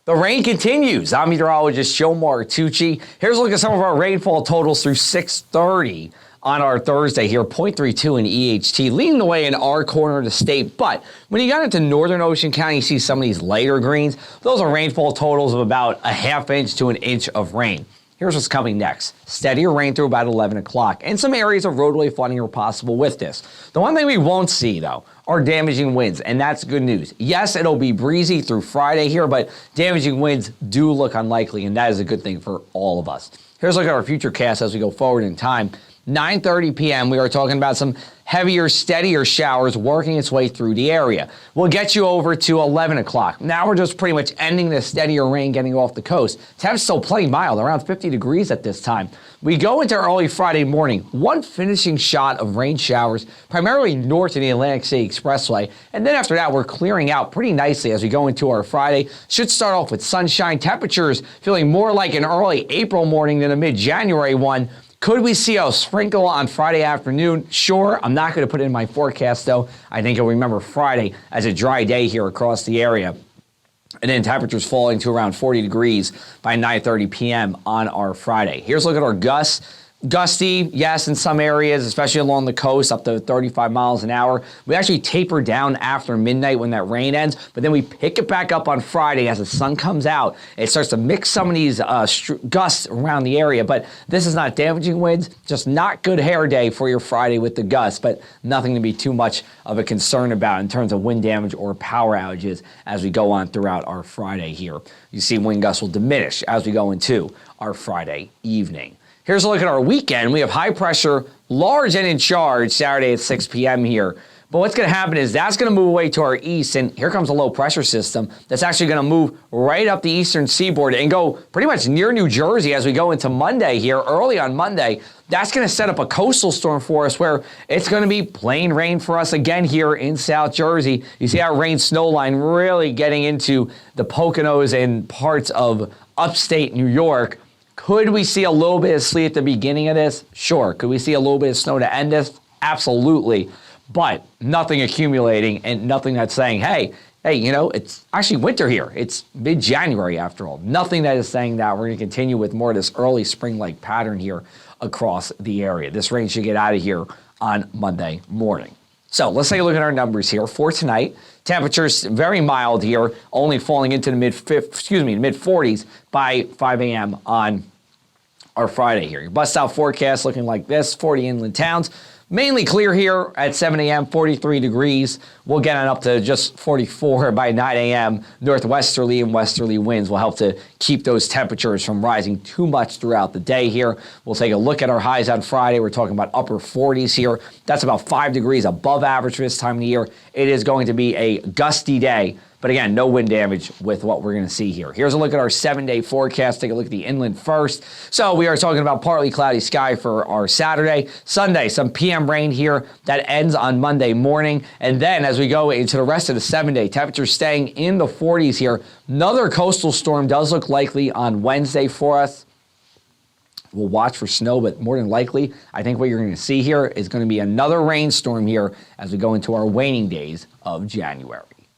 The rain continues. I'm meteorologist Joe Martucci. Here's a look at some of our rainfall totals through 6:30 on our Thursday here. 0.32 in EHT, leading the way in our corner of the state. But when you got into northern Ocean County, you see some of these lighter greens. Those are rainfall totals of about a ½ inch to an inch of rain. Here's what's coming next. Steadier rain through about 11 o'clock, and some areas of roadway flooding are possible with this. The one thing we won't see, though, are damaging winds, and that's good news. Yes, it'll be breezy through Friday here, but damaging winds do look unlikely, and that is a good thing for all of us. Here's a look at our future cast as we go forward in time. 9:30 p.m., we are talking about some heavier, steadier showers working its way through the area. We'll get you over to 11 o'clock. Now we're just pretty much ending the steadier rain getting off the coast. Temps still plenty mild, around 50 degrees at this time. We go into early Friday morning, one finishing shot of rain showers, primarily north of the Atlantic City Expressway. And then after that, we're clearing out pretty nicely as we go into our Friday. Should start off with sunshine, temperatures feeling more like an early April morning than a mid-January one. Could we see a sprinkle on Friday afternoon? Sure. I'm not going to put it in my forecast, though. I think you'll remember Friday as a dry day here across the area. And then temperatures falling to around 40 degrees by 9:30 p.m. on our Friday. Here's a look at our gusts. Gusty, yes, in some areas, especially along the coast, up to 35 miles an hour. We actually taper down after midnight when that rain ends, but then we pick it back up on Friday as the sun comes out. It starts to mix some of these gusts around the area, but this is not damaging winds, just not good hair day for your Friday with the gusts, but nothing to be too much of a concern about in terms of wind damage or power outages as we go on throughout our Friday here. You see wind gusts will diminish as we go into our Friday evening. Here's a look at our weekend. We have high pressure, large and in charge Saturday at 6 p.m. here. But what's going to happen is that's going to move away to our east, and here comes a low pressure system that's actually going to move right up the eastern seaboard and go pretty much near New Jersey as we go into Monday here, early on Monday. That's going to set up a coastal storm for us where it's going to be plain rain for us again here in South Jersey. You see our rain snow line really getting into the Poconos and parts of upstate New York. Could we see a little bit of sleet at the beginning of this? Sure. Could we see a little bit of snow to end this? Absolutely. But nothing accumulating and nothing that's saying, hey, you know, it's actually winter here. It's mid-January after all. Nothing that is saying that. We're going to continue with more of this early spring-like pattern here across the area. This rain should get out of here on Monday morning. So let's take a look at our numbers here for tonight. Temperatures very mild here, only falling into the mid-40s by 5 a.m. on our Friday here. Your bust out forecast looking like this: 40 inland towns. Mainly clear here at 7 a.m., 43 degrees. We'll get on up to just 44 by 9 a.m. Northwesterly and westerly winds will help to keep those temperatures from rising too much throughout the day here. We'll take a look at our highs on Friday. We're talking about upper 40s here. That's about 5 degrees above average for this time of the year. It is going to be a gusty day. But again, no wind damage with what we're going to see here. Here's a look at our 7-day forecast. Take a look at the inland first. So we are talking about partly cloudy sky for our Saturday. Sunday, some PM rain here that ends on Monday morning. And then as we go into the rest of the 7-day, temperatures staying in the 40s here. Another coastal storm does look likely on Wednesday for us. We'll watch for snow, but more than likely, I think what you're going to see here is going to be another rainstorm here as we go into our waning days of January.